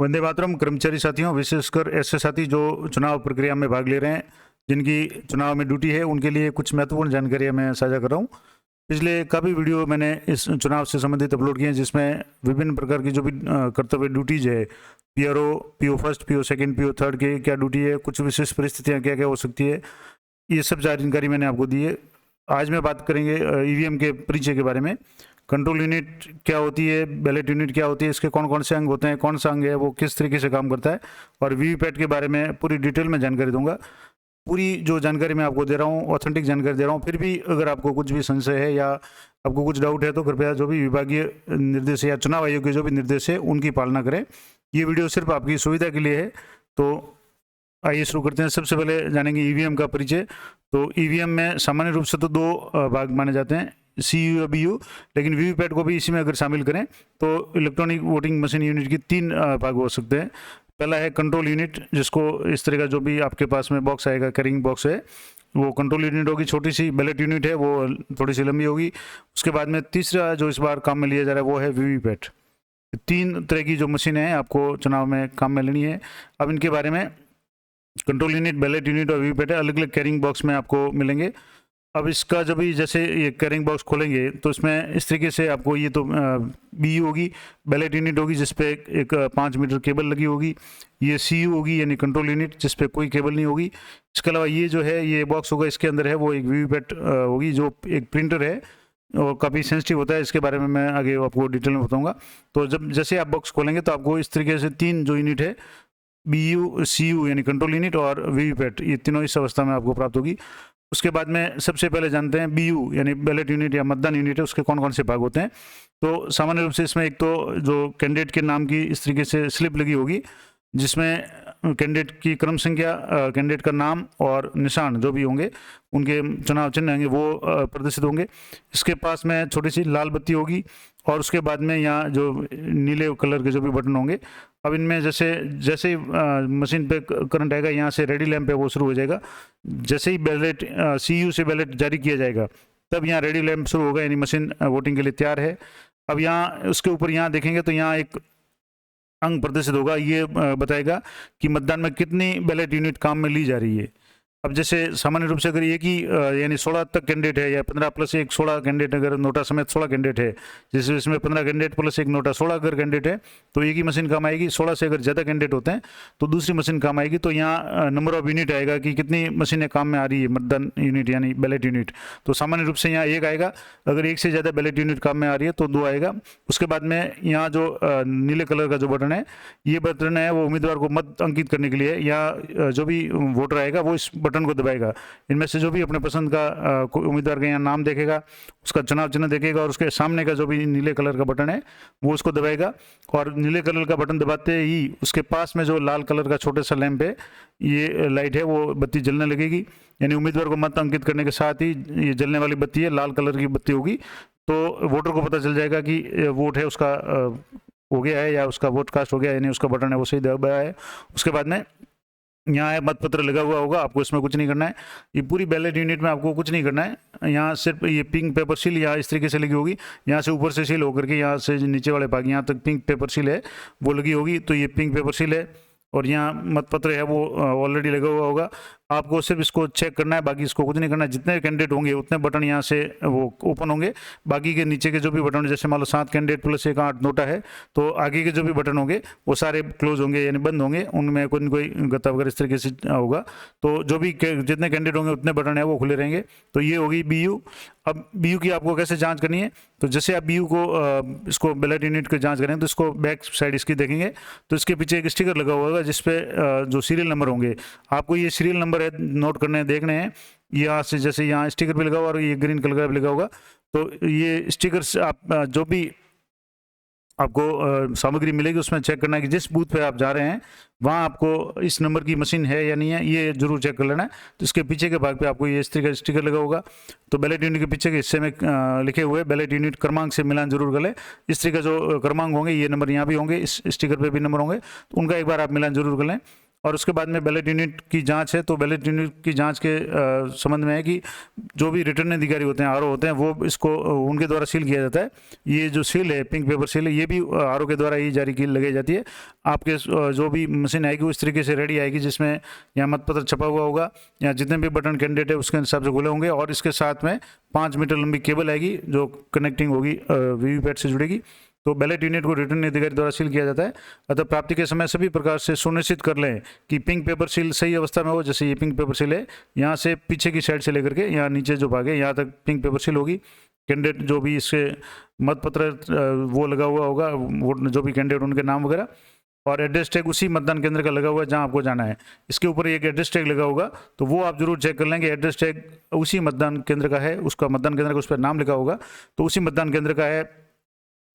वंदे मातरम। कर्मचारी साथियों, विशेषकर ऐसे साथी जो चुनाव प्रक्रिया में भाग ले रहे हैं, जिनकी चुनाव में ड्यूटी है, उनके लिए कुछ महत्वपूर्ण जानकारियां मैं साझा कर रहा हूं। पिछले काफ़ी वीडियो मैंने इस चुनाव से संबंधित अपलोड किए हैं, जिसमें विभिन्न प्रकार की जो भी कर्तव्य ड्यूटीज है, PRO, PO first, PO second, PO third के क्या ड्यूटी है, कुछ विशेष परिस्थितियाँ क्या क्या हो सकती है, ये सब जानकारी मैंने आपको दी है। आज मैं बात करेंगे ईवीएम के परिचय के बारे में। कंट्रोल यूनिट क्या होती है, बैलेट यूनिट क्या होती है, इसके कौन कौन से अंग होते हैं, कौन सा अंग है वो किस तरीके से काम करता है, और वीवीपैट के बारे में पूरी डिटेल में जानकारी दूंगा। पूरी जो जानकारी मैं आपको दे रहा हूँ, ऑथेंटिक जानकारी दे रहा हूँ। फिर भी अगर आपको कुछ भी संशय है या आपको कुछ डाउट है, तो कृपया जो भी विभागीय निर्देश या चुनाव आयोग के जो भी निर्देश है, उनकी पालना करें। ये वीडियो सिर्फ आपकी सुविधा के लिए है। तो आइए शुरू करते हैं। सबसे पहले जानेंगे ईवीएम का परिचय। तो ईवीएम में सामान्य रूप से तो दो भाग माने जाते हैं, सीयू या बीयू, लेकिन वीवीपैट को भी इसी में अगर शामिल करें तो इलेक्ट्रॉनिक वोटिंग मशीन यूनिट की तीन भाग हो सकते हैं। पहला है कंट्रोल यूनिट, जिसको इस तरह का जो भी आपके पास में बॉक्स आएगा, कैरिंग बॉक्स है, वो कंट्रोल यूनिट होगी। छोटी सी बैलेट यूनिट है, वो थोड़ी सी लंबी होगी। उसके बाद में तीसरा जो इस बार काम में लिया जा रहा है, वो है वीवीपैट। तीन तरह की जो मशीनें हैं आपको चुनाव में काम में लेनी है। अब इनके बारे में, कंट्रोल यूनिट, बैलेट यूनिट और वीवीपैट अलग अलग कैरिंग बॉक्स में आपको मिलेंगे। अब इसका जब भी जैसे ये कैरिंग बॉक्स खोलेंगे तो इसमें इस तरीके से आपको ये तो बीयू होगी, बैलेट यूनिट होगी जिसपे एक 5 मीटर केबल लगी होगी। ये सीयू होगी यानी कंट्रोल यूनिट, जिसपे कोई केबल नहीं होगी। इसके अलावा ये जो है, ये बॉक्स होगा, इसके अंदर है वो एक वीवीपैट होगी, जो एक प्रिंटर है और काफ़ी सेंसिटिव होता है। इसके बारे में मैं आगे आपको डिटेल में बताऊँगा। तो जब जैसे आप बॉक्स खोलेंगे तो आपको इस तरीके से तीन जो यूनिट है, बीयू, सीयू यानी कंट्रोल यूनिट और वीवीपैट, ये तीनों इस अवस्था में आपको प्राप्त होगी। उसके बाद में सबसे पहले जानते हैं बीयू यानी बैलेट यूनिट या मतदान यूनिट है, उसके कौन कौन से भाग होते हैं। तो सामान्य रूप से इसमें एक तो जो कैंडिडेट के नाम की इस तरीके से स्लिप लगी होगी, जिसमें कैंडिडेट की क्रम संख्या, कैंडिडेट का नाम और निशान जो भी होंगे, उनके चुनाव चिन्ह होंगे, वो प्रदर्शित होंगे। इसके पास में छोटी सी लाल बत्ती होगी और उसके बाद में यहाँ जो नीले कलर के जो भी बटन होंगे, अब इनमें जैसे जैसे ही मशीन पे करंट आएगा, यहाँ से रेडी लैंप पे वो शुरू हो जाएगा। जैसे ही बैलेट सीयू से बैलेट जारी किया जाएगा, तब यहाँ रेडी लैंप शुरू होगा, यानी मशीन वोटिंग के लिए तैयार है। अब यहाँ उसके ऊपर यहाँ देखेंगे तो यहाँ एक अंक प्रदर्शित होगा, ये बताएगा कि मतदान में कितनी बैलेट यूनिट काम में ली जा रही है। अब जैसे सामान्य रूप से अगर एक ही यानी 16 तक कैंडिडेट है, या 15 प्लस 1 16 कैंडिडेट, अगर नोटा समेत 16 कैंडिडेट है, जैसे इसमें 15 कैंडिडेट प्लस 1 नोटा 16 अगर कैंडिडेट है, तो एक ही मशीन काम आएगी। 16 से अगर ज़्यादा कैंडिडेट होते हैं तो दूसरी मशीन काम आएगी। तो यहाँ नंबर ऑफ यूनिट आएगा कि कितनी मशीनें काम में आ रही है, मतदान यूनिट यानी बैलेट यूनिट। तो सामान्य रूप से यहाँ एक आएगा। अगर एक से ज़्यादा बैलेट यूनिट काम में आ रही है तो 2 आएगा। उसके बाद में यहाँ जो नीले कलर का जो बटन है, ये बटन है वो उम्मीदवार को मत अंकित करने के लिए, या जो भी वोटर आएगा वो इस बटन को दबाएगा। इनमें से जो भी अपने पसंद का उम्मीदवार का यहाँ नाम देखेगा, उसका चुनाव चिन्ह देखेगा, और उसके सामने का जो भी नीले कलर का बटन है वो उसको दबाएगा। और नीले कलर का बटन दबाते ही उसके पास में जो लाल कलर का छोटा सा लैंप है, ये लाइट है, वो बत्ती जलने लगेगी। यानी उम्मीदवार को मत अंकित करने के साथ ही ये जलने वाली बत्ती है, लाल कलर की बत्ती होगी। तो वोटर को पता चल जाएगा कि वोट है उसका हो गया है, या उसका वोट कास्ट हो गया, यानी उसका बटन है वो सही दबाया है। उसके बाद में यहाँ है मतपत्र लगा हुआ होगा, आपको इसमें कुछ नहीं करना है। ये पूरी बैलेट यूनिट में आपको कुछ नहीं करना है। यहाँ सिर्फ ये पिंक पेपर सील यहाँ इस तरीके से लगी होगी, यहाँ से ऊपर से सील होकर के यहाँ से नीचे वाले भाग यहाँ तक पिंक पेपर सील है वो लगी होगी। तो ये पिंक पेपर सील है, और यहाँ मतपत्र है वो ऑलरेडी लगा हुआ होगा। आपको सिर्फ इसको चेक करना है, बाकी इसको कुछ नहीं करना है। जितने कैंडिडेट होंगे उतने बटन यहाँ से वो ओपन होंगे। बाकी के नीचे के जो भी बटन, जैसे मान लो 7 कैंडिडेट प्लस 1 8 नोटा है, तो आगे के जो भी बटन होंगे वो सारे क्लोज होंगे यानी बंद होंगे, उनमें कोई न कोई गत्ता वगैरह इस तरीके से होगा। तो जो भी जितने कैंडिडेट होंगे उतने बटन है वो खुले रहेंगे। तो ये होगी बीयू। अब बीयू की आपको कैसे जांच करनी है, तो जैसे आप बीयू को इसको बैलेट यूनिट की जांच करें तो इसको बैक साइड इसकी देखेंगे तो इसके पीछे एक स्टिकर लगा हुआ होगा, जिसपे जो सीरियल नंबर होंगे, आपको ये सीरियल नंबर है नोट करने हैं, देखने हैं। यहाँ से जैसे यहाँ स्टिकर भी लगा हुआ और ये ग्रीन कलर का भी लगा होगा, तो ये स्टिकर से आप जो भी आपको सामग्री मिलेगी उसमें चेक करना है कि जिस बूथ पे आप जा रहे हैं वहाँ आपको इस नंबर की मशीन है या नहीं है, ये जरूर चेक कर लेना है। तो इसके पीछे के भाग पे आपको ये इस तरीके का स्टिकर लगा होगा। तो बैलेट यूनिट के पीछे के हिस्से में लिखे हुए बैलेट यूनिट क्रमांक से मिलान जरूर कर लें। इस तरीके जो क्रमांक होंगे, ये नंबर यहाँ भी होंगे, इस स्टिकर पे भी नंबर होंगे, तो उनका एक बार आप मिलान जरूर कर लें। और उसके बाद में बैलेट यूनिट की जांच है। तो बैलेट यूनिट की जांच के संबंध में है कि जो भी रिटर्निंग अधिकारी होते हैं, आरओ होते हैं, वो इसको उनके द्वारा सील किया जाता है। ये जो सील है, पिंक पेपर सील है, ये भी आरओ के द्वारा ही जारी की लगाई जाती है। आपके जो भी मशीन आएगी वो इस तरीके से रेडी आएगी, जिसमें यहाँ मतपत्र छपा हुआ होगा, या जितने भी बटन कैंडिडेट है उसके हिसाब से खुले होंगे, और इसके साथ में 5 मीटर लंबी केबल आएगी जो कनेक्टिंग होगी वीवीपैट से जुड़ेगी। तो बैलेट यूनिट को रिटर्निंग अधिकारी द्वारा सील किया जाता है। अतः प्राप्ति के समय सभी प्रकार से सुनिश्चित कर लें कि पिंक पेपर सील सही अवस्था में हो। जैसे ये पिंक पेपर सील है, यहाँ से पीछे की साइड से लेकर के यहाँ नीचे जो भाग है यहाँ तक पिंक पेपर सील होगी। कैंडिडेट जो भी इसके मतपत्र वो लगा हुआ होगा, वो जो भी कैंडिडेट उनके नाम वगैरह, और एड्रेस टैग उसी मतदान केंद्र का लगा हुआ है जहाँ आपको जाना है। इसके ऊपर एक एड्रेस टैग लगा होगा, तो वो आप जरूर चेक कर लेंगे। एड्रेस टैग उसी मतदान केंद्र का है, उसका मतदान केंद्र का उस पर नाम लिखा होगा, तो उसी मतदान केंद्र का है।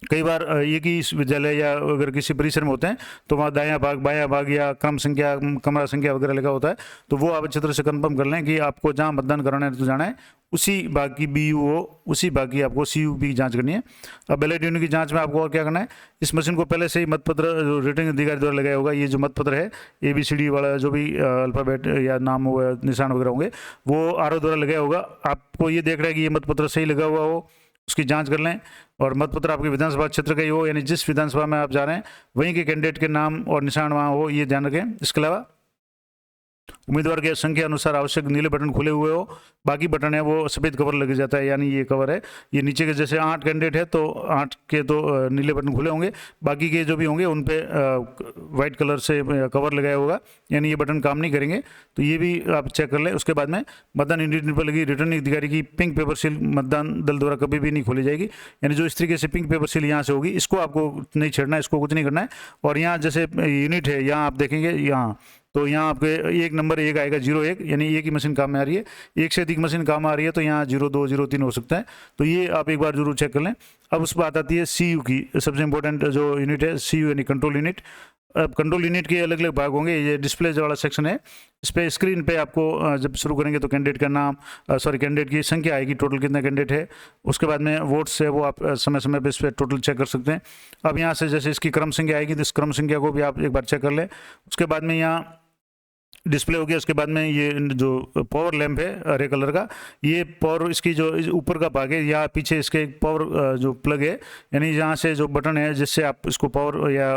कई बार एक ही विद्यालय या अगर किसी परिसर में होते हैं तो वहाँ दायां भाग, बायां भाग या क्रम संख्या, कमरा संख्या वगैरह लिखा होता है, तो वो आप अच्छी तरह से कंफर्म कर लें कि आपको जहाँ मतदान कराना है तो जाना है, उसी भाग की बीयूओ, उसी भाग की आपको सीयू की जांच करनी है। अब बैलेट यूनिट की जांच में आपको और क्या करना है, इस मशीन को पहले से ही मतपत्र जो रिटर्निंग अधिकारी द्वारा लगाया होगा, ये जो मतपत्र है ABCD वाला जो भी अल्फ़ाबेट या नाम हो, निशान वगैरह होंगे, वो आरओ द्वारा लगाया होगा। आपको ये देख रहा है कि ये मतपत्र सही लगा हुआ हो, उसकी जांच कर लें। और मतपत्र आपके विधानसभा क्षेत्र का ही हो, यानी जिस विधानसभा में आप जा रहे हैं वहीं के कैंडिडेट के नाम और निशान वहाँ हो, ये ध्यान रखें। इसके अलावा उम्मीदवार के संख्या अनुसार आवश्यक नीले बटन खुले हुए हो, बाकी बटन है वो सफ़ेद कवर लग जाता है, यानी ये कवर है, ये नीचे के जैसे 8 कैंडिडेट है तो 8 के तो नीले बटन खुले होंगे, बाकी के जो भी होंगे उन पे वाइट कलर से कवर लगाया होगा, यानी ये बटन काम नहीं करेंगे। तो ये भी आप चेक कर लें। उसके बाद में मतदान यूनिट पर लगी रिटर्निंग अधिकारी की पिंक पेपर सील मतदान दल द्वारा कभी भी नहीं खोली जाएगी, यानी जो इस तरीके से पिंक पेपर सील यहाँ से होगी, इसको आपको नहीं छेड़ना है, इसको कुछ नहीं करना है। और यहाँ जैसे यूनिट है, यहाँ आप देखेंगे यहाँ, तो यहाँ आपके एक नंबर एक आएगा 01, यानी एक ही मशीन काम में आ रही है। एक से अधिक मशीन काम आ रही है तो यहाँ 02, 03 हो सकता है, तो ये आप एक बार जरूर चेक कर लें। अब उस बात आती है CU की, सबसे इंपॉर्टेंट जो यूनिट है CU यानी कंट्रोल यूनिट। अब कंट्रोल यूनिट के अलग अलग भाग होंगे, ये डिस्प्ले वाला सेक्शन है, इस पर स्क्रीन पे आपको जब शुरू करेंगे तो कैंडिडेट का नाम, कैंडिडेट की संख्या आएगी, टोटल कितने कैंडिडेट है। उसके बाद में वोट्स है वो आप समय समय पे इस पर टोटल चेक कर सकते हैं। अब यहाँ से जैसे इसकी क्रम संख्या आएगी तो इस क्रम संख्या को भी आप एक बार चेक कर लें। उसके बाद में यहाँ डिस्प्ले हो गया। उसके बाद में ये जो पावर लैंप है हरे कलर का, ये पावर, इसकी जो ऊपर का भाग है या पीछे इसके पावर जो प्लग है, यानी यहाँ से जो बटन है जिससे आप इसको पावर या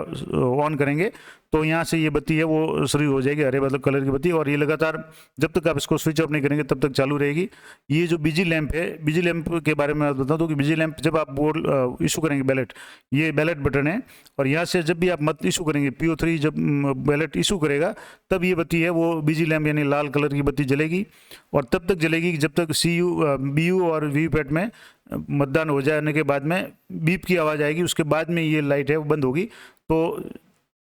ऑन करेंगे तो यहाँ से ये बत्ती है वो शुरू हो जाएगी, हरे मतलब कलर की बत्ती, और ये लगातार जब तक आप इसको स्विच ऑफ नहीं करेंगे तब तक चालू रहेगी। ये जो बिजी लैंप है, बिजी लैंप के बारे में बता दूँ कि बिजी लैंप जब आप बोर्ड इशू करेंगे बैलेट, ये बैलेट बटन है, और यहाँ से जब भी आप मत इशू करेंगे, PO3 जब बैलेट इशू करेगा तब ये बत्ती है वो बिजी लैंप यानी लाल कलर की बत्ती जलेगी, और तब तक जलेगी जब तक CU BU और वीवीपैट में मतदान हो जाने के बाद में बीप की आवाज़ आएगी, उसके बाद में ये लाइट है वो बंद होगी। तो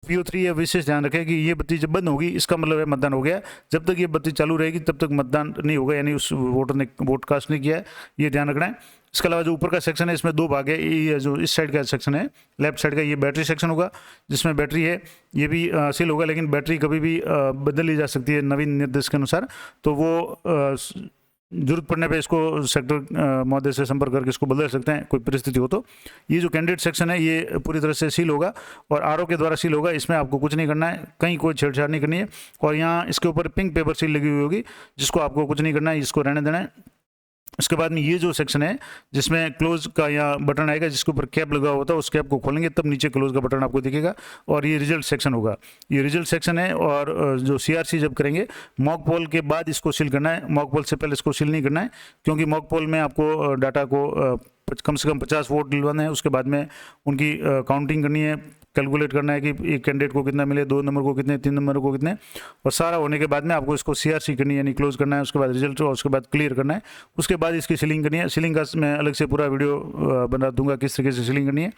PO3 ये विशेष ध्यान रखें कि ये बत्ती जब बंद होगी इसका मतलब है मतदान हो गया, जब तक ये बत्ती चालू रहेगी तब तक मतदान नहीं होगा, यानी उस वोटर ने वोट कास्ट नहीं किया है, ये ध्यान रखना है। इसके अलावा जो ऊपर का सेक्शन है इसमें 2 भाग है, ये जो इस साइड का सेक्शन है लेफ्ट साइड का, ये बैटरी सेक्शन होगा, जिसमें बैटरी है ये भी सील होगा, लेकिन बैटरी कभी भी बदल ली जा सकती है नवीन निर्देश के अनुसार, तो वो जरूरत पड़ने पे इसको सेक्टर महोदय से संपर्क करके इसको बदल सकते हैं कोई परिस्थिति हो तो। ये जो कैंडिडेट सेक्शन है ये पूरी तरह से सील होगा और आरओ के द्वारा सील होगा, इसमें आपको कुछ नहीं करना है, कहीं कोई छेड़छाड़ नहीं करनी है। और यहाँ इसके ऊपर पिंक पेपर सील लगी हुई होगी जिसको आपको कुछ नहीं करना है, इसको रहने देना है। उसके बाद में ये जो सेक्शन है जिसमें क्लोज का यहाँ बटन आएगा जिसके ऊपर कैप लगा होता है, उस कैप को खोलेंगे तब नीचे क्लोज का बटन आपको दिखेगा, और ये रिजल्ट सेक्शन होगा, ये रिजल्ट सेक्शन है। और जो CRC जब करेंगे मॉक पोल के बाद इसको सील करना है, मॉक पोल से पहले इसको सील नहीं करना है, क्योंकि मॉक पोल में आपको डाटा को कम से कम 50 वोट दिलवाने हैं, उसके बाद में उनकी काउंटिंग करनी है, कैलकुलेट करना है कि एक कैंडिडेट को कितना मिले, 2 नंबर को कितने, 3 नंबर को कितने, और सारा होने के बाद में आपको इसको CRC करनी है यानी क्लोज करना है, उसके बाद रिजल्ट और उसके बाद क्लियर करना है, उसके बाद इसकी सीलिंग करनी है। सीलिंग का मैं अलग से पूरा वीडियो बना दूंगा किस तरीके से सीलिंग करनी है।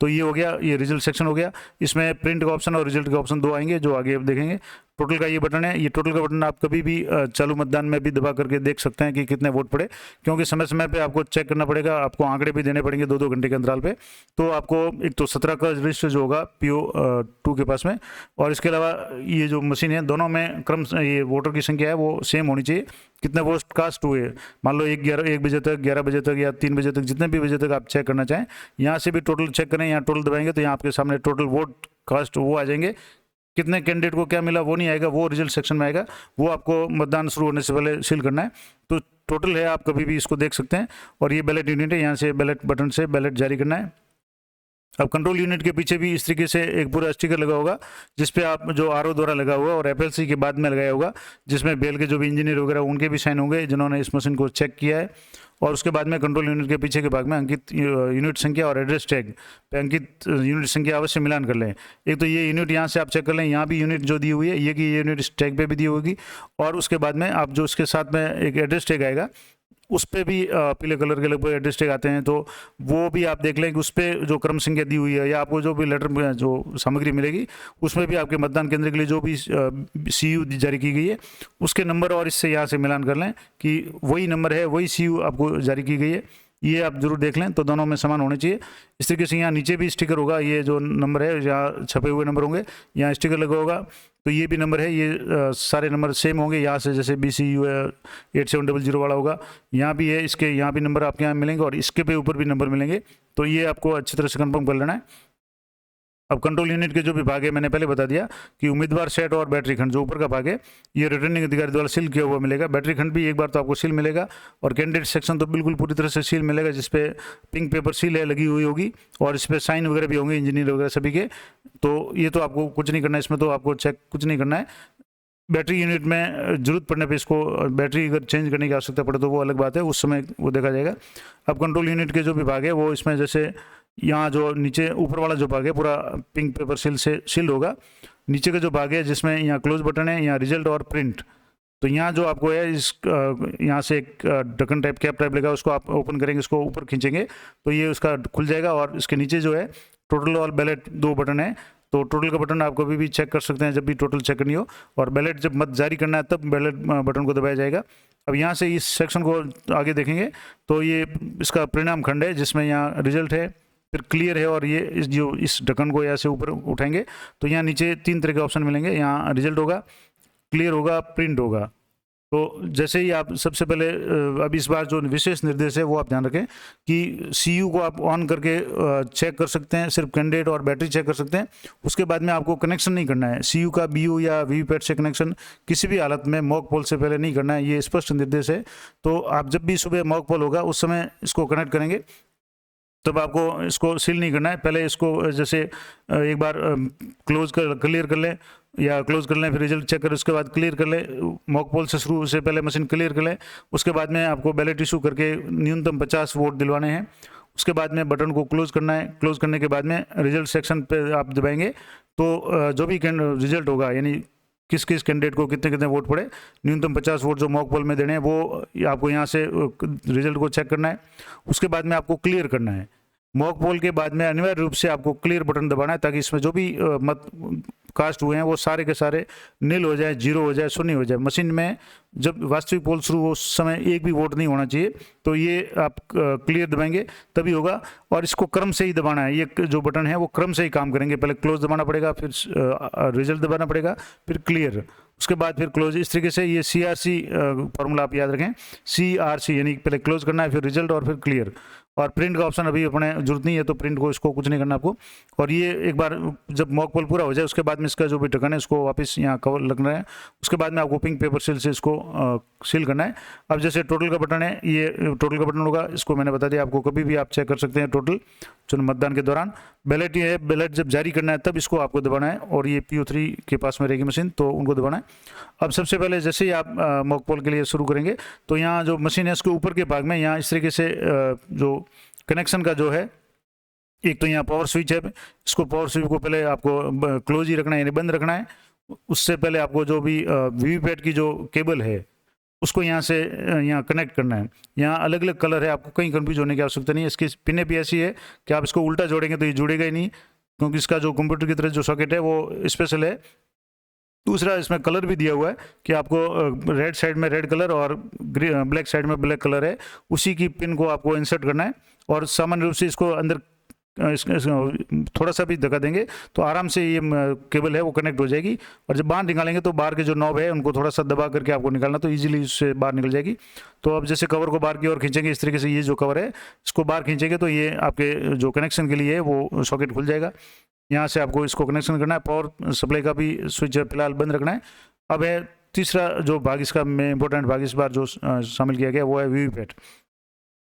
तो ये हो गया, ये रिजल्ट सेक्शन हो गया। इसमें प्रिंट का ऑप्शन और रिजल्ट का ऑप्शन 2 आएंगे जो आगे आप देखेंगे। टोटल का ये बटन है, ये टोटल का बटन आप कभी भी चालू मतदान में भी दबा करके देख सकते हैं कि कितने वोट पड़े, क्योंकि समय समय पे आपको चेक करना पड़ेगा, आपको आंकड़े भी देने पड़ेंगे 2-2 घंटे के अंतराल पे। तो आपको एक तो 17 का रजिस्टर जो होगा PO2 के पास में, और इसके अलावा ये जो मशीन है दोनों में क्रम ये वोटर की संख्या है वो सेम होनी चाहिए, कितने वोट कास्ट हुए, मान लो 1 बजे तक, 11 बजे तक या 3 बजे तक, जितने भी बजे तक आप चेक करना चाहें, यहाँ से भी टोटल चेक करें, यहाँ टोटल दबाएंगे तो यहाँ आपके सामने टोटल वोट कास्ट वो आ जाएंगे। कितने कैंडिडेट को क्या मिला वो नहीं आएगा, वो रिजल्ट सेक्शन में आएगा, वो आपको मतदान शुरू होने से पहले सील करना है। तो टोटल है, आप कभी भी इसको देख सकते हैं। और ये बैलेट यूनिट है, यहाँ से बैलेट बटन से बैलेट जारी करना है। अब कंट्रोल यूनिट के पीछे भी इस तरीके से एक पूरा स्टिकर लगा होगा, जिसपे आप जो आरओ द्वारा लगा हुआ और एफएलसी के बाद में लगाया होगा, जिसमें बेल के जो भी इंजीनियर वगैरह उनके भी साइन होंगे जिन्होंने इस मशीन को चेक किया है। और उसके बाद में कंट्रोल यूनिट के पीछे के भाग में अंकित यूनिट संख्या और एड्रेस टैग पे अंकित यूनिट संख्या अवश्य मिलान कर लें। एक तो ये यूनिट यहाँ से आप चेक कर लें, यहाँ भी यूनिट जो दी हुई है ये कि ये यूनिट इस टैग पे भी दी होगी। और उसके बाद में आप जो उसके साथ में एक एड्रेस टैग आएगा, उस पर भी पीले कलर के लगभग एड्रेस टैग आते हैं, तो वो भी आप देख लें कि उस पर जो क्रम संख्या दी हुई है या आपको जो भी लेटर में जो सामग्री मिलेगी उसमें भी आपके मतदान केंद्र के लिए जो भी सीयू जारी की गई है उसके नंबर और इससे यहाँ से मिलान कर लें कि वही नंबर है, वही सीयू आपको जारी की गई है। ये आप जरूर देख लें, तो दोनों में समान होने चाहिए। इस तरीके से यहाँ नीचे भी स्टिकर होगा, ये जो नंबर है यहाँ छपे हुए नंबर होंगे, यहाँ स्टिकर लगा होगा, तो ये भी नंबर है, ये सारे नंबर सेम होंगे। यहाँ से जैसे BCU 8700 वाला होगा, यहाँ भी है, इसके यहाँ भी नंबर आपके यहाँ मिलेंगे और इसके पे ऊपर भी नंबर मिलेंगे। तो ये आपको अच्छी तरह से कंफर्म कर लेना है। अब कंट्रोल यूनिट के जो भी भाग है मैंने पहले बता दिया कि उम्मीदवार सेट और बैटरी खंड जो ऊपर का भाग है ये रिटर्निंग अधिकारी द्वारा सील किया हुआ मिलेगा। बैटरी खंड भी एक बार तो आपको सील मिलेगा और कैंडिडेट सेक्शन तो बिल्कुल पूरी तरह से सील मिलेगा, जिसपे पिंक पेपर सील है लगी हुई होगी और इस पर साइन वगैरह भी होंगे इंजीनियर वगैरह सभी के। तो ये तो आपको कुछ नहीं करना है, इसमें तो आपको चेक कुछ नहीं करना है। बैटरी यूनिट में जरूरत पड़ने पे इसको बैटरी अगर चेंज करने की आवश्यकता पड़े तो वो अलग बात है, उस समय वो देखा जाएगा। अब कंट्रोल यूनिट के जो भी भाग है वो इसमें जैसे यहाँ जो नीचे ऊपर वाला जो भाग है पूरा पिंक पेपर सील से सील होगा। नीचे का जो भाग है जिसमें यहाँ क्लोज बटन है, यहाँ रिजल्ट और प्रिंट, तो यहाँ जो आपको है इस यहाँ से एक ढक्कन टाइप कैप टाइप लगा, उसको आप ओपन करेंगे, इसको ऊपर खींचेंगे तो ये उसका खुल जाएगा। और इसके नीचे जो है टोटल और बैलेट 2 बटन है, तो टोटल का बटन आप कभी भी चेक कर सकते हैं जब भी टोटल चेक करनी हो, और बैलेट जब मत जारी करना है तब बैलेट बटन को दबाया जाएगा। अब यहाँ से इस सेक्शन को आगे देखेंगे तो ये इसका परिणाम खंड है जिसमें यहाँ रिजल्ट है, फिर क्लियर है, और ये इस ढक्कन को यहाँ से ऊपर उठाएंगे तो यहाँ नीचे 3 तरह के ऑप्शन मिलेंगे, यहाँ रिजल्ट होगा, क्लियर होगा, प्रिंट होगा। तो जैसे ही आप सबसे पहले अब इस बार जो विशेष निर्देश है वो आप ध्यान रखें कि सीयू को आप ऑन करके चेक कर सकते हैं, सिर्फ कैंडिडेट और बैटरी चेक कर सकते हैं। उसके बाद में आपको कनेक्शन नहीं करना है, सीयू का बीयू या वीवीपैट से कनेक्शन किसी भी हालत में मॉक पोल से पहले नहीं करना है, ये स्पष्ट निर्देश है। तो आप जब भी सुबह मॉक पोल होगा उस समय इसको कनेक्ट करेंगे, तब आपको इसको सील नहीं करना है। पहले इसको जैसे एक बार क्लियर कर लें या क्लोज कर लें, फिर रिजल्ट चेक करें, उसके बाद क्लियर कर लें, मॉक पोल से शुरू से पहले मशीन क्लियर कर लें। उसके बाद में आपको बैलेट इशू करके न्यूनतम 50 वोट दिलवाने हैं। उसके बाद में बटन को क्लोज करना है। क्लोज करने के बाद में रिजल्ट सेक्शन पे आप दबाएंगे तो जो भी रिजल्ट होगा, यानी किस किस कैंडिडेट को कितने कितने वोट पड़े, न्यूनतम 50 वोट जो मॉक पोल में देने हैं वो आपको यहाँ से रिजल्ट को चेक करना है। उसके बाद में आपको क्लियर करना है। मॉक पोल के बाद में अनिवार्य रूप से आपको क्लियर बटन दबाना है ताकि इसमें जो भी मत कास्ट हुए हैं वो सारे के सारे नील हो जाए, जीरो हो जाए, शून्य हो जाए। मशीन में जब वास्तविक पोल शुरू हो उस समय एक भी वोट नहीं होना चाहिए। तो ये आप क्लियर दबाएंगे तभी होगा, और इसको क्रम से ही दबाना है। ये जो बटन है वो क्रम से ही काम करेंगे, पहले क्लोज दबाना पड़ेगा, फिर रिजल्ट दबाना पड़ेगा, फिर क्लियर, उसके बाद फिर क्लोज। इस तरीके से ये CRC फॉर्मूला आप याद रखें, CRC यानी पहले क्लोज करना है, फिर रिजल्ट और फिर क्लियर। और प्रिंट का ऑप्शन अभी अपने जरूरत नहीं है, तो प्रिंट को इसको कुछ नहीं करना आपको। और ये एक बार जब मॉक पोल पूरा हो जाए उसके बाद में इसका जो भी ढक्कन है इसको वापस यहाँ कवर लगना है। उसके बाद में आपको पिंक पेपर सील से इसको सील करना है। अब जैसे टोटल का बटन है, ये टोटल का बटन होगा, इसको मैंने बता दिया आपको, कभी भी आप चेक कर सकते हैं टोटल चुनाव मतदान के दौरान। बैलेट ये है, बैलेट जब जारी करना है तब इसको आपको दबाना है, और ये PO3 के पास में रहेगी मशीन तो उनको दबाना है। अब सबसे पहले जैसे ही आप मॉक पोल के लिए शुरू करेंगे तो यहाँ जो मशीन है उसके ऊपर के भाग में यहाँ इस तरीके से जो कनेक्शन का जो है, एक तो यहाँ पावर स्विच है, इसको पावर स्विच को पहले आपको क्लोज ही रखना है यानी बंद रखना है। उससे पहले आपको जो भी वीवीपैट की जो केबल है उसको यहाँ से यहाँ कनेक्ट करना है। यहाँ अलग अलग कलर है, आपको कहीं कंफ्यूज होने की आवश्यकता नहीं है। इसकी पिनें भी ऐसी है कि आप इसको उल्टा जोड़ेंगे तो ये जुड़ेगा ही नहीं, क्योंकि इसका जो कंप्यूटर की तरह जो सॉकेट है वो स्पेशल है। दूसरा इसमें कलर भी दिया हुआ है कि आपको रेड साइड में रेड कलर और ब्लैक साइड में ब्लैक कलर है, उसी की पिन को आपको इंसर्ट करना है। और सामान्य रूप से इसको अंदर थोड़ा सा भी धक्का देंगे तो आराम से ये केबल है वो कनेक्ट हो जाएगी। और जब बाहर निकालेंगे तो बाहर के जो नॉब है उनको थोड़ा सा दबा करके आपको निकालना, तो इजीली उससे बाहर निकल जाएगी। तो अब जैसे कवर को बाहर की ओर खींचेंगे, इस तरीके से ये जो कवर है इसको बाहर खींचेंगे तो ये आपके जो कनेक्शन के लिए है वो सॉकेट खुल जाएगा। यहाँ से आपको इसको कनेक्शन करना है। पावर सप्लाई का भी स्विच फिलहाल बंद रखना है। अब है तीसरा जो भाग इसका में इंपॉर्टेंट भाग इस बार जो शामिल किया गया वो है VVPAT,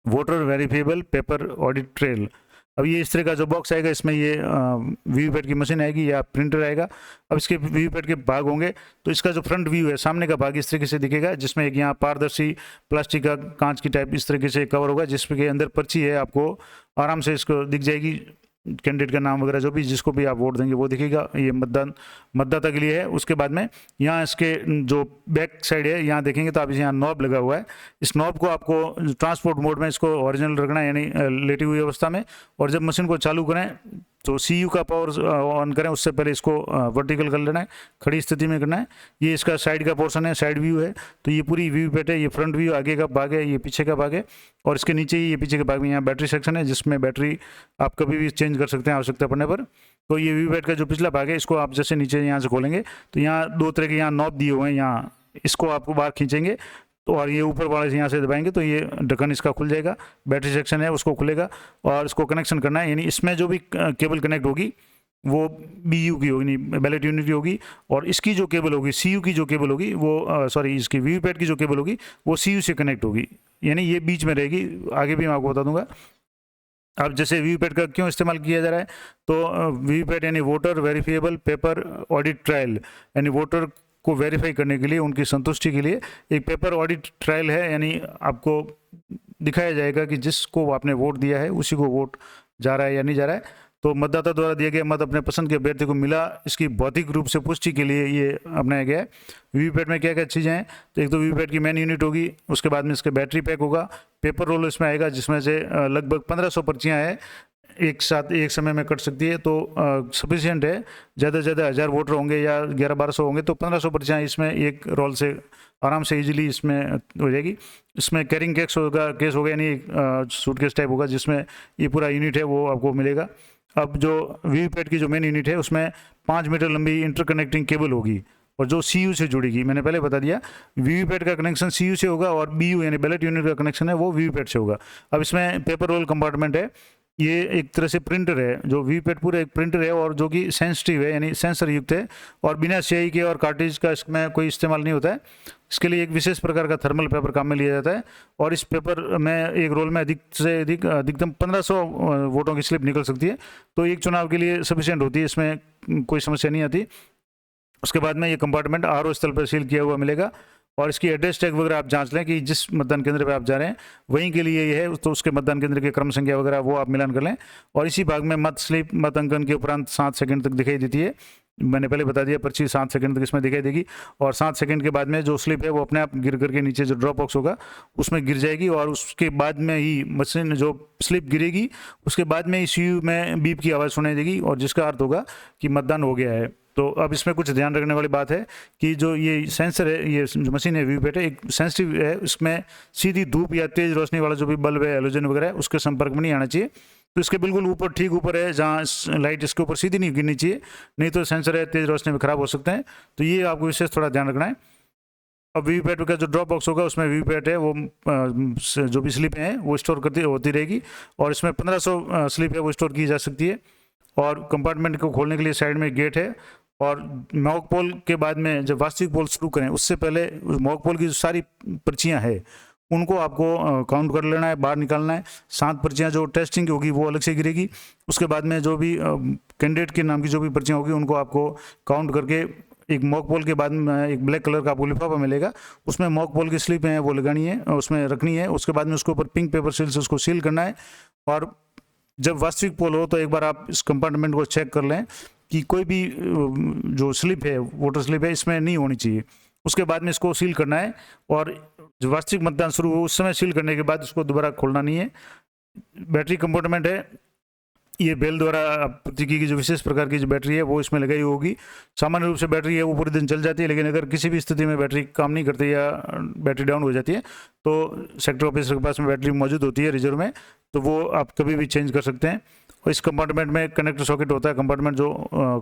voter verifiable paper audit trail. अब ये इस तरह का जो बॉक्स आएगा, इसमें ये वीवीपैट की मशीन आएगी या प्रिंटर आएगा। अब इसके वीवीपैट के भाग होंगे, तो इसका जो फ्रंट व्यू है, सामने का भाग इस तरीके से दिखेगा, जिसमें एक यहाँ पारदर्शी प्लास्टिक का कांच की टाइप इस तरीके से कवर होगा, जिसके अंदर पर्ची है, आपको आराम से इसको दिख जाएगी, कैंडिडेट का नाम वगैरह जो भी जिसको भी आप वोट देंगे वो दिखेगा। ये मतदाता के लिए है। उसके बाद में यहाँ इसके जो बैक साइड है, यहाँ देखेंगे तो आप यहाँ नॉब लगा हुआ है। इस नॉब को आपको ट्रांसपोर्ट मोड में इसको ओरिजिनल रखना है, यानी लेटी हुई अवस्था में। और जब मशीन को चालू करें तो CU का पावर ऑन करें, उससे पहले इसको वर्टिकल कर लेना है, खड़ी स्थिति में करना है। ये इसका साइड का पोर्शन है, साइड व्यू है। तो ये पूरी वीवीपैट है। ये फ्रंट व्यू आगे का भाग है, ये पीछे का भाग है, और इसके नीचे ही ये पीछे के भाग में यहाँ बैटरी सेक्शन है, जिसमें बैटरी आप कभी भी चेंज कर सकते हैं आवश्यकता पड़ने पर। तो ये वीवीपैट का जो पिछला भाग है, इसको आप जैसे नीचे यहाँ से खोलेंगे तो यहाँ दो तरह के यहाँ नॉब दिए हुए हैं, यहाँ इसको आपको बाहर खींचेंगे तो, और ये ऊपर वाले से यहाँ से दबाएंगे तो ये ढक्कन इसका खुल जाएगा, बैटरी सेक्शन है उसको खुलेगा, और इसको कनेक्शन करना है। यानी इसमें जो भी केबल कनेक्ट होगी वो BU की होगी, बैलेट यूनिट की होगी, और इसकी जो केबल होगी CU की जो केबल होगी वो इसकी वीवीपैट की जो केबल होगी वो CU से कनेक्ट होगी, यानी ये बीच में रहेगी। आगे भी मैं आपको बता दूंगा। अब जैसे वीवीपैट का क्यों इस्तेमाल किया जा रहा है, तो वीवीपैट यानी voter verifiable paper audit trial, यानी वोटर को वेरीफाई करने के लिए, उनकी संतुष्टि के लिए एक पेपर ऑडिट ट्रायल है। यानी आपको दिखाया जाएगा कि जिसको आपने वोट दिया है उसी को वोट जा रहा है या नहीं जा रहा है। तो मतदाता द्वारा दिया गया मत अपने पसंद के अभ्यर्थी को मिला, इसकी भौतिक रूप से पुष्टि के लिए ये अपनाया गया है। वीवीपैट में क्या क्या चीज़ें हैं, तो एक तो वीवीपैट की मेन यूनिट होगी, उसके बाद में इसके बैटरी पैक होगा, पेपर रोल इसमें आएगा, जिसमें से लगभग 1500 पर्चियाँ हैं, एक साथ एक समय में कट सकती है, तो सफिशिएंट है। ज़्यादा से ज़्यादा 1000 वोटर होंगे या 1100-1200 होंगे तो 1500 पर्चियाँ इसमें एक रोल से आराम से इजीली इसमें हो जाएगी। इसमें कैरिंग केस होगा, यानी सूटकेस टाइप होगा, जिसमें ये पूरा यूनिट है वो आपको मिलेगा। अब जो वीवीपैट की जो मेन यूनिट है उसमें 5 मीटर लंबी इंटरकनेक्टिंग केबल होगी, और जो CU से जुड़ेगी। मैंने पहले बता दिया वीवीपैट का कनेक्शन CU से होगा, और BU यानी बैलेट यूनिट का कनेक्शन है वो वीवीपैट से होगा। अब इसमें पेपर रोल कंपार्टमेंट है, ये एक तरह से प्रिंटर है, जो वीवीपैट पूरा एक प्रिंटर है, और जो कि सेंसिटिव है, यानी सेंसर युक्त है, और बिना स्याही के और कार्ट्रिज का इसमें कोई इस्तेमाल नहीं होता है। इसके लिए एक विशेष प्रकार का थर्मल पेपर काम में लिया जाता है, और इस पेपर में एक रोल में अधिकतम 1500 वोटों की स्लिप निकल सकती है, तो एक चुनाव के लिए सफिशिएंट होती है, इसमें कोई समस्या नहीं आती। उसके बाद में ये कंपार्टमेंट RO स्थल पर सील किया हुआ मिलेगा, और इसकी एड्रेस टैग वगैरह आप जांच लें कि जिस मतदान केंद्र पे आप जा रहे हैं वहीं के लिए ये है, तो उसके मतदान केंद्र की क्रम संख्या वगैरह वो आप मिलान कर लें। और इसी भाग में मत स्लिप मत अंकन के उपरांत 7 सेकंड तक दिखाई देती है। मैंने पहले बता दिया, पर्ची 7 सेकंड तक इसमें दिखाई देगी, और 7 सेकंड के बाद में जो स्लिप है वो अपने आप गिर करके नीचे जो ड्रॉप बॉक्स होगा उसमें गिर जाएगी, और उसके बाद में ही मशीन जो स्लिप गिरेगी उसके बाद में ही CU में बीप की आवाज़ सुनाई देगी, और जिसका अर्थ होगा कि मतदान हो गया है। तो अब इसमें कुछ ध्यान रखने वाली बात है कि जो ये सेंसर है, ये जो मशीन है वीवीपैट है, एक सेंसिटिव है, इसमें सीधी धूप या तेज रोशनी वाला जो भी बल्ब है, हैलोजन वगैरह, उसके संपर्क में नहीं आना चाहिए। तो इसके बिल्कुल ऊपर, ठीक ऊपर है, जहाँ लाइट इसके ऊपर सीधी नहीं गिरनी चाहिए, नहीं तो सेंसर है तेज रोशनी में खराब हो सकते हैं। तो ये आपको विशेष थोड़ा ध्यान रखना है। अब वीवीपैट का जो ड्रॉप बॉक्स होगा उसमें वीवीपैट है वो जो भी स्लिप हैं वो स्टोर करती होती रहेगी, और इसमें 1500 स्लिप है वो स्टोर की जा सकती है। और कंपार्टमेंट को खोलने के लिए साइड में गेट है, और मॉक पोल के बाद में जब वास्तविक पोल शुरू करें उससे पहले मॉक पोल की जो सारी पर्चियां हैं उनको आपको काउंट कर लेना है, बाहर निकालना है। 7 पर्चियां जो टेस्टिंग की होगी वो अलग से गिरेगी। उसके बाद में जो भी कैंडिडेट के नाम की जो भी पर्चियां होगी उनको आपको काउंट करके एक मॉक पोल के बाद में एक ब्लैक कलर का आपको लिफाफा मिलेगा, उसमें मॉक पोल की स्लिप है वो लगानी है, उसमें रखनी है। उसके बाद में उसके ऊपर पिंक पेपर सील से उसको सील करना है। और जब वास्तविक पोल हो तो एक बार आप इस कंपार्टमेंट को चेक कर लें कि कोई भी जो स्लिप है, वोटर स्लिप है, इसमें नहीं होनी चाहिए। उसके बाद में इसको सील करना है, और जो वास्तविक मतदान शुरू हो उस समय सील करने के बाद इसको दोबारा खोलना नहीं है। बैटरी कंपार्टमेंट है, ये बेल द्वारा प्रतीकी की जो विशेष प्रकार की जो बैटरी है वो इसमें लगाई होगी। सामान्य रूप से बैटरी है वो पूरे दिन चल जाती है, लेकिन अगर किसी भी स्थिति में बैटरी काम नहीं करती या बैटरी डाउन हो जाती है तो सेक्टर ऑफिसर के पास में बैटरी मौजूद होती है रिजर्व में, तो वो आप कभी भी चेंज कर सकते हैं। और इस कंपार्टमेंट में कनेक्टर सॉकेट होता है, कंपार्टमेंट जो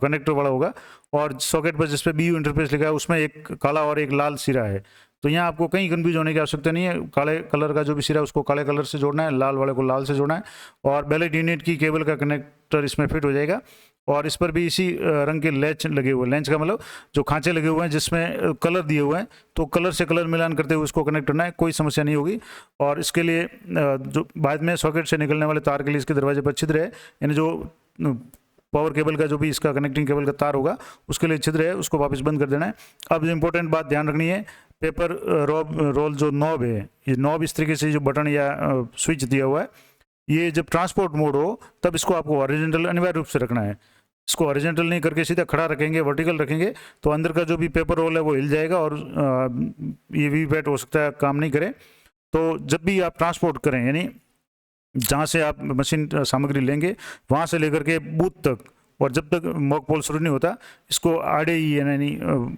कनेक्टर वाला होगा, और सॉकेट पर जिस पे BU इंटरफेस लिखा है उसमें एक काला और एक लाल सिरा है। तो यहाँ आपको कहीं कन्फ्यूज होने की आवश्यकता नहीं है। काले कलर का जो भी सिरा है उसको काले कलर से जोड़ना है, लाल वाले को लाल से जोड़ना है, और बैलेट यूनिट की केबल का कनेक्टर इसमें फिट हो जाएगा। और इस पर भी इसी रंग के लेंच लगे हुए हैं। लेंच का मतलब जो खांचे लगे हुए हैं जिसमें कलर दिए हुए हैं, तो कलर से कलर मिलान करते हुए इसको कनेक्ट करना है, कोई समस्या नहीं होगी। और इसके लिए जो बाद में सॉकेट से निकलने वाले तार के लिए इसके दरवाजे पर छिद्र है, यानी जो पावर केबल का जो भी इसका कनेक्टिंग केबल का तार होगा उसके लिए छिद्र है, उसको वापस बंद कर देना है। अब जो इंपॉर्टेंट बात ध्यान रखनी है, पेपर रोल जो नॉब है, ये नॉब इस तरीके से जो बटन या स्विच दिया हुआ है, ये जब ट्रांसपोर्ट मोड हो तब इसको आपको हॉरिजॉन्टल अनिवार्य रूप से रखना है। इसको हॉरिजॉन्टल नहीं करके सीधा खड़ा रखेंगे, वर्टिकल रखेंगे तो अंदर का जो भी पेपर रोल है वो हिल जाएगा और ये वीवीपैट हो सकता है काम नहीं करे। तो जब भी आप ट्रांसपोर्ट करें, यानी जहाँ से आप मशीन सामग्री लेंगे वहाँ से लेकर के बूथ तक, और जब तक मॉक पोल शुरू नहीं होता, इसको आड़े ही यानी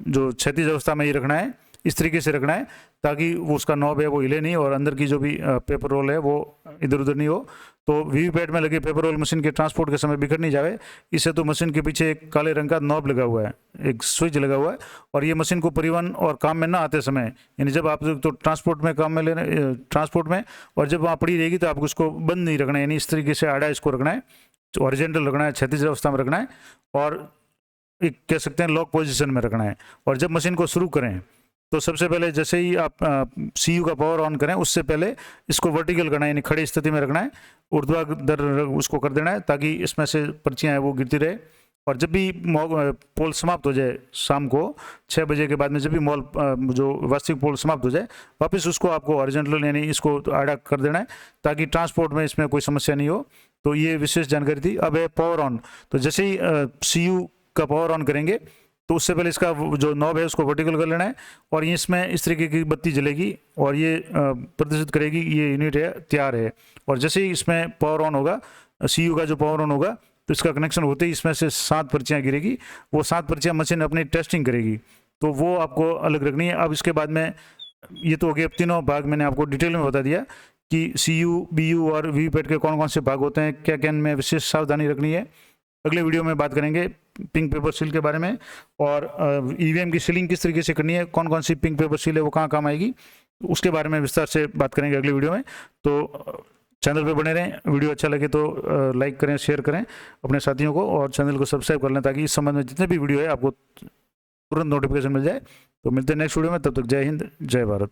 जो क्षैतिज अवस्था में ही रखना है, इस तरीके से रखना है ताकि वो उसका नॉब है वो हिले नहीं और अंदर की जो भी पेपर रोल है वो इधर उधर नहीं हो। तो वीवीपैट में लगे पेपर रोल मशीन के ट्रांसपोर्ट के समय बिखर नहीं जावे, इससे तो मशीन के पीछे एक काले रंग का नॉब लगा हुआ है, एक स्विच लगा हुआ है, और ये मशीन को परिवहन और काम में ना आते समय, यानी जब आप तो ट्रांसपोर्ट में काम में लेने ट्रांसपोर्ट में, और जब वहाँ पड़ी रहेगी तो आपको उसको बंद नहीं रखना है, यानी इस तरीके से आड़ा इसको रखना है, हॉरिजॉन्टल रखना है, क्षैतिज अवस्था में रखना है, और एक कह सकते हैं लॉक पोजीशन में रखना है। और जब मशीन को शुरू करें तो सबसे पहले जैसे ही आप सीयू का पावर ऑन करें उससे पहले इसको वर्टिकल करना है, यानी खड़ी स्थिति में रखना है, ऊर्ध्वाधर उसको कर देना है ताकि इसमें से पर्चियाँ हैं वो गिरती रहे। और जब भी पोल समाप्त हो जाए शाम को 6 बजे के बाद में, जब भी जो वास्तविक पोल समाप्त हो जाए, वापस उसको आपको हॉरिजॉन्टल यानी इसको आड़ा कर देना है ताकि ट्रांसपोर्ट में इसमें कोई समस्या नहीं हो। तो ये विशेष जानकारी थी। अब है पावर ऑन। तो जैसे ही सीयू का पावर ऑन करेंगे तो उससे पहले इसका जो नॉब है उसको वर्टिकल कर लेना है, और ये इसमें इस तरीके की बत्ती जलेगी और ये प्रदर्शित करेगी ये यूनिट है तैयार है। और जैसे ही इसमें पावर ऑन होगा, सीयू का जो पावर ऑन होगा, तो इसका कनेक्शन होते ही इसमें से 7 पर्चियाँ गिरेगी। वो 7 पर्चियाँ मशीन अपनी टेस्टिंग करेगी, तो वो आपको अलग रखनी है। अब इसके बाद में ये तो हो गया, तीनों भाग मैंने आपको डिटेल में बता दिया कि सीयू, बीयू और वीवीपैट के कौन कौन से भाग होते हैं, क्या क्या इनमें विशेष सावधानी रखनी है। अगले वीडियो में बात करेंगे पिंक पेपर सील के बारे में, और ईवीएम की सीलिंग किस तरीके से करनी है, कौन कौन सी पिंक पेपर सील है वो कहाँ काम आएगी, उसके बारे में विस्तार से बात करेंगे अगले वीडियो में। तो चैनल पे बने रहें, वीडियो अच्छा लगे तो लाइक करें, शेयर करें अपने साथियों को, और चैनल को सब्सक्राइब कर लें ताकि इस संबंध में जितने भी वीडियो है आपको तुरंत नोटिफिकेशन मिल जाए। तो मिलते हैं नेक्स्ट वीडियो में, तब तक जय हिंद, जय भारत।